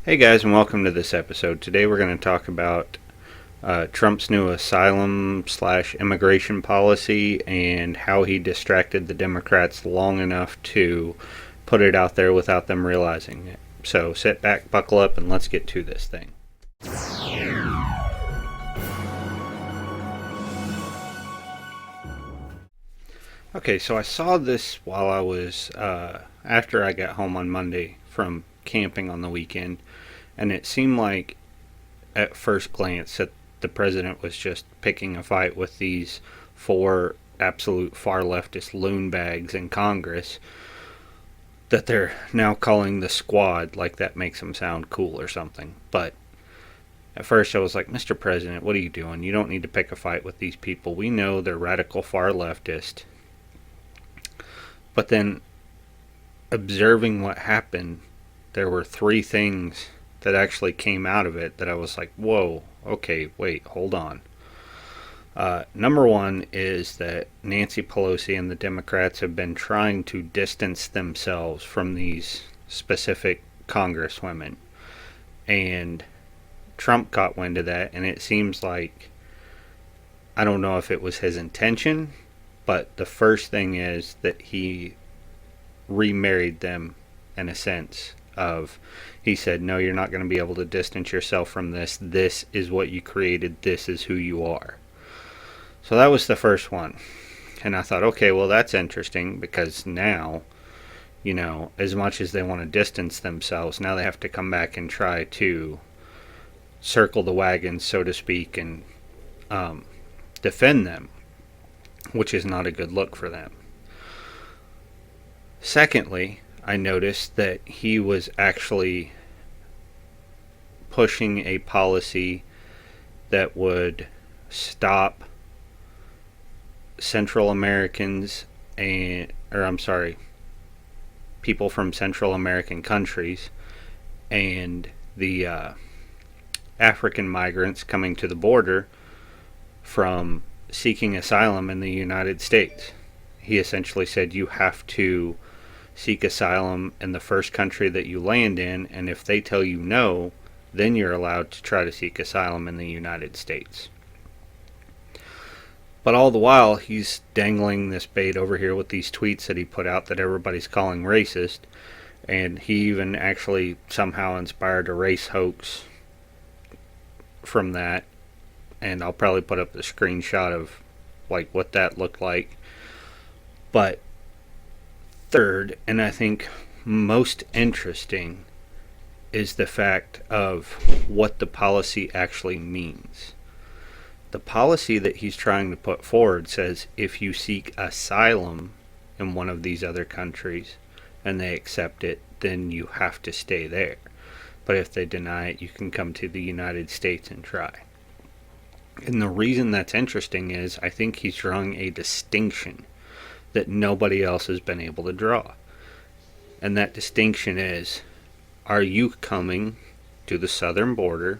Hey guys, and welcome to this episode. Today we're going to talk about Trump's new asylum/immigration policy and how he distracted the Democrats long enough to put it out there without them realizing it. So sit back, buckle up, and let's get to this thing. Okay, so I saw this while I was, after I got home on Monday from camping on the weekend, and it seemed like at first glance that the president was just picking a fight with these four absolute far leftist loon bags in Congress that they're now calling the squad, like that makes them sound cool or something. But at first I was like, Mr. President, what are you doing? You don't need to pick a fight with these people. We know they're radical far leftist. But then observing what happened, there were three things that actually came out of it that I was like, whoa, okay, wait, hold on. Number one is that Nancy Pelosi and the Democrats have been trying to distance themselves from these specific congresswomen. And Trump got wind of that, and it seems like, I don't know if it was his intention, but the first thing is that he remarried them in a sense of, he said, no, you're not going to be able to distance yourself from this. This is what you created. This is who you are. So that was the first one. And I thought, okay, well, that's interesting because now, as much as they want to distance themselves, now they have to come back and try to circle the wagons, so to speak, and defend them, which is not a good look for them. Secondly, I noticed that he was actually pushing a policy that would stop Central Americans people from Central American countries and the African migrants coming to the border from seeking asylum in the United States. He essentially said you have to seek asylum in the first country that you land in, and if they tell you no, then you're allowed to try to seek asylum in the United States. But all the while, he's dangling this bait over here with these tweets that he put out that everybody's calling racist, and he even actually somehow inspired a race hoax from that, and I'll probably put up the screenshot of like what that looked like. But third, and I think most interesting, is the fact of what the policy actually means. The policy that he's trying to put forward says if you seek asylum in one of these other countries and they accept it, then you have to stay there. But if they deny it, you can come to the United States and try. And the reason that's interesting is I think he's drawing a distinction that nobody else has been able to draw. And that distinction is, are you coming to the southern border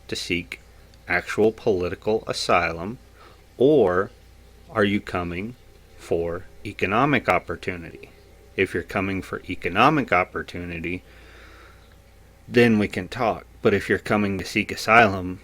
to seek actual political asylum, or are you coming for economic opportunity? If you're coming for economic opportunity, then we can talk. But if you're coming to seek asylum,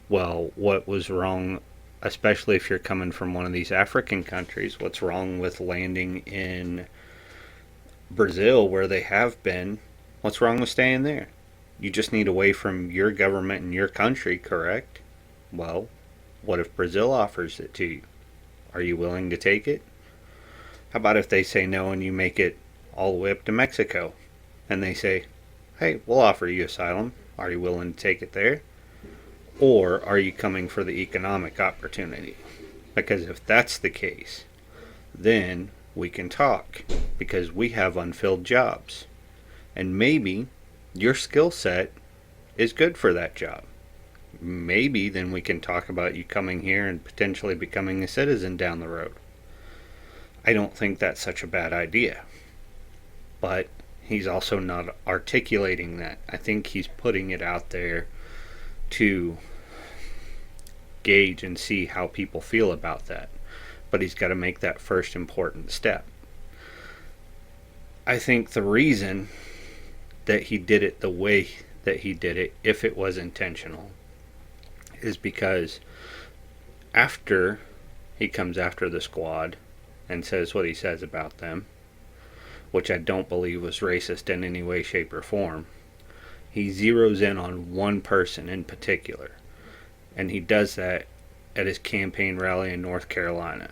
well, what was wrong, especially if you're coming from one of these African countries, what's wrong with landing in Brazil where they have been? What's wrong with staying there? You just need away from your government and your country, correct? Well, what if Brazil offers it to you? Are you willing to take it? How about if they say no and you make it all the way up to Mexico and they say, hey, we'll offer you asylum. Are you willing to take it there? Or are you coming for the economic opportunity? Because if that's the case, then we can talk, because we have unfilled jobs. And maybe your skill set is good for that job. Maybe then we can talk about you coming here and potentially becoming a citizen down the road. I don't think that's such a bad idea. But he's also not articulating that. I think he's putting it out there to gauge and see how people feel about that. But he's got to make that first important step. I think the reason that he did it the way that he did it, if it was intentional, is because after he comes after the squad and says what he says about them, which I don't believe was racist in any way, shape, or form, he zeroes in on one person in particular. And he does that at his campaign rally in North Carolina.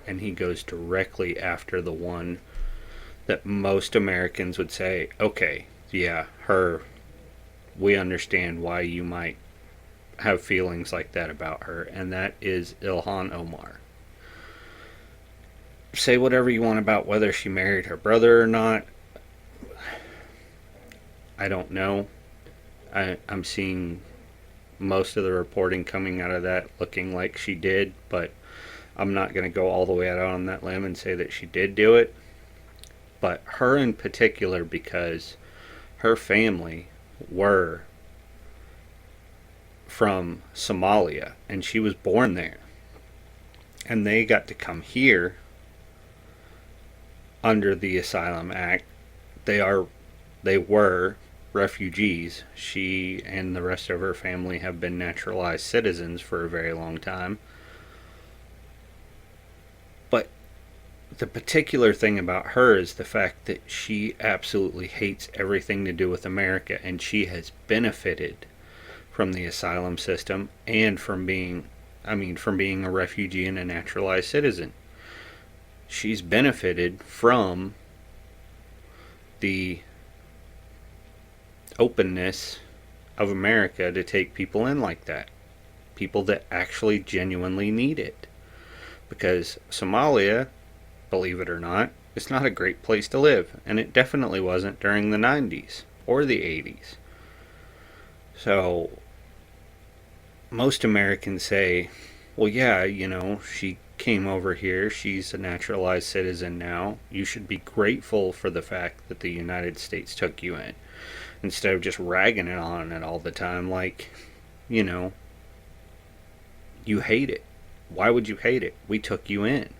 And he goes directly after the one that most Americans would say, okay, yeah, her, we understand why you might have feelings like that about her, and that is Ilhan Omar. Say whatever you want about whether she married her brother or not. I don't know. I'm seeing most of the reporting coming out of that looking like she did, but I'm not going to go all the way out on that limb and say that she did do it. But her in particular, because her family were from Somalia and she was born there, and they got to come here under the Asylum Act. They were refugees. She and the rest of her family have been naturalized citizens for a very long time. But the particular thing about her is the fact that she absolutely hates everything to do with America, and she has benefited from the asylum system and from being a refugee and a naturalized citizen. She's benefited from the openness of America to take people in like that. People that actually genuinely need it. Because Somalia, believe it or not, is not a great place to live. And it definitely wasn't during the 90s or the 80s. So, most Americans say, well, yeah, she came over here. She's a naturalized citizen now. You should be grateful for the fact that the United States took you in. Instead of just ragging it on it all the time like, you hate it. Why would you hate it? We took you in.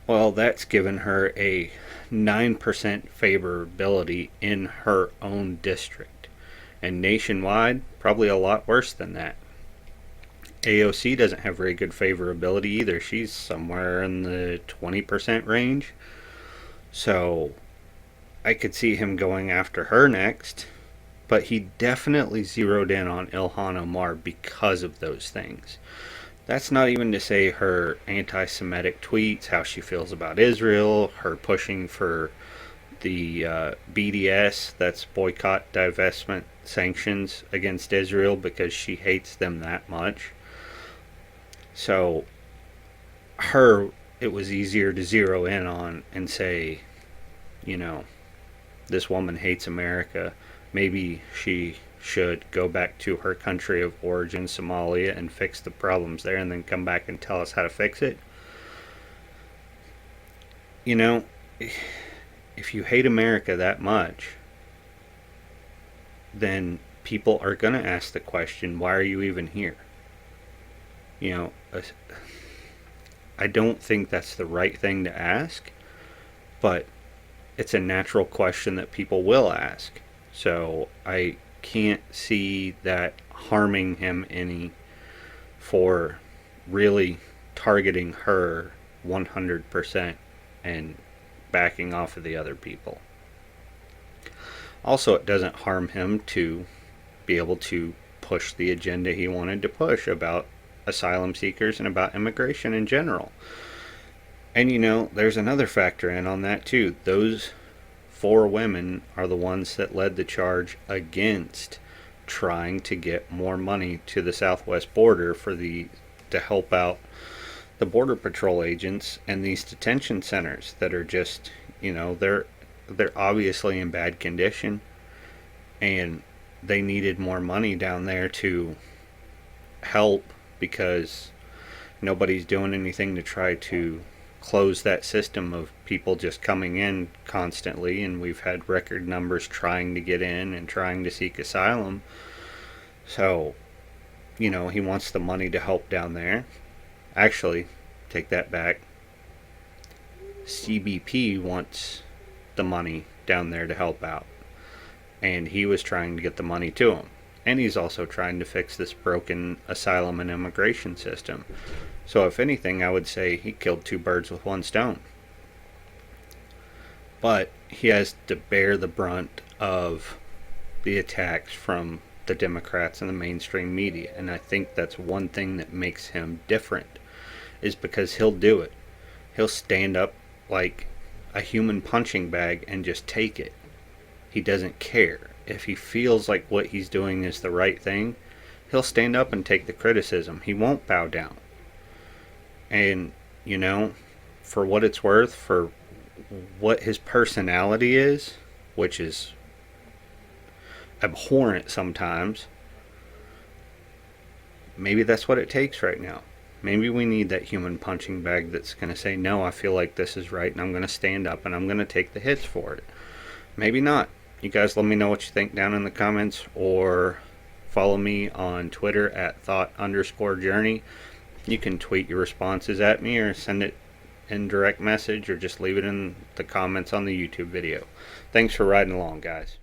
Well, that's given her a 9% favorability in her own district. And nationwide, probably a lot worse than that. AOC doesn't have very good favorability either. She's somewhere in the 20% range. So I could see him going after her next, but he definitely zeroed in on Ilhan Omar because of those things. That's not even to say her anti-Semitic tweets, how she feels about Israel, her pushing for the BDS, that's boycott, divestment, sanctions against Israel because she hates them that much. So it was easier to zero in on and say, this woman hates America. Maybe she should go back to her country of origin, Somalia, and fix the problems there and then come back and tell us how to fix it. If you hate America that much, then people are going to ask the question, why are you even here? I don't think that's the right thing to ask, but it's a natural question that people will ask. So I can't see that harming him any for really targeting her 100% and backing off of the other people. Also, it doesn't harm him to be able to push the agenda he wanted to push about asylum seekers and about immigration in general. And there's another factor in on that too. Those 4 women are the ones that led the charge against trying to get more money to the southwest border to help out the border patrol agents and these detention centers that are just, they're obviously in bad condition, and they needed more money down there to help because nobody's doing anything to try to close that system of people just coming in constantly, and we've had record numbers trying to get in and trying to seek asylum. So, he wants the money to help down there. Actually, take that back. CBP wants the money down there to help out. and he was trying to get the money to him. And he's also trying to fix this broken asylum and immigration system. So if anything, I would say he killed two birds with one stone. But he has to bear the brunt of the attacks from the Democrats and the mainstream media. And I think that's one thing that makes him different, is because he'll do it. He'll stand up like a human punching bag and just take it. He doesn't care. If he feels like what he's doing is the right thing, he'll stand up and take the criticism. He won't bow down. And, you know, for what it's worth, for what his personality is, which is abhorrent sometimes, maybe that's what it takes right now. Maybe we need that human punching bag that's going to say, no, I feel like this is right, and I'm going to stand up and I'm going to take the hits for it. Maybe not. You guys let me know what you think down in the comments, or follow me on Twitter at thought_journey. You can tweet your responses at me, or send it in direct message, or just leave it in the comments on the YouTube video. Thanks for riding along, guys.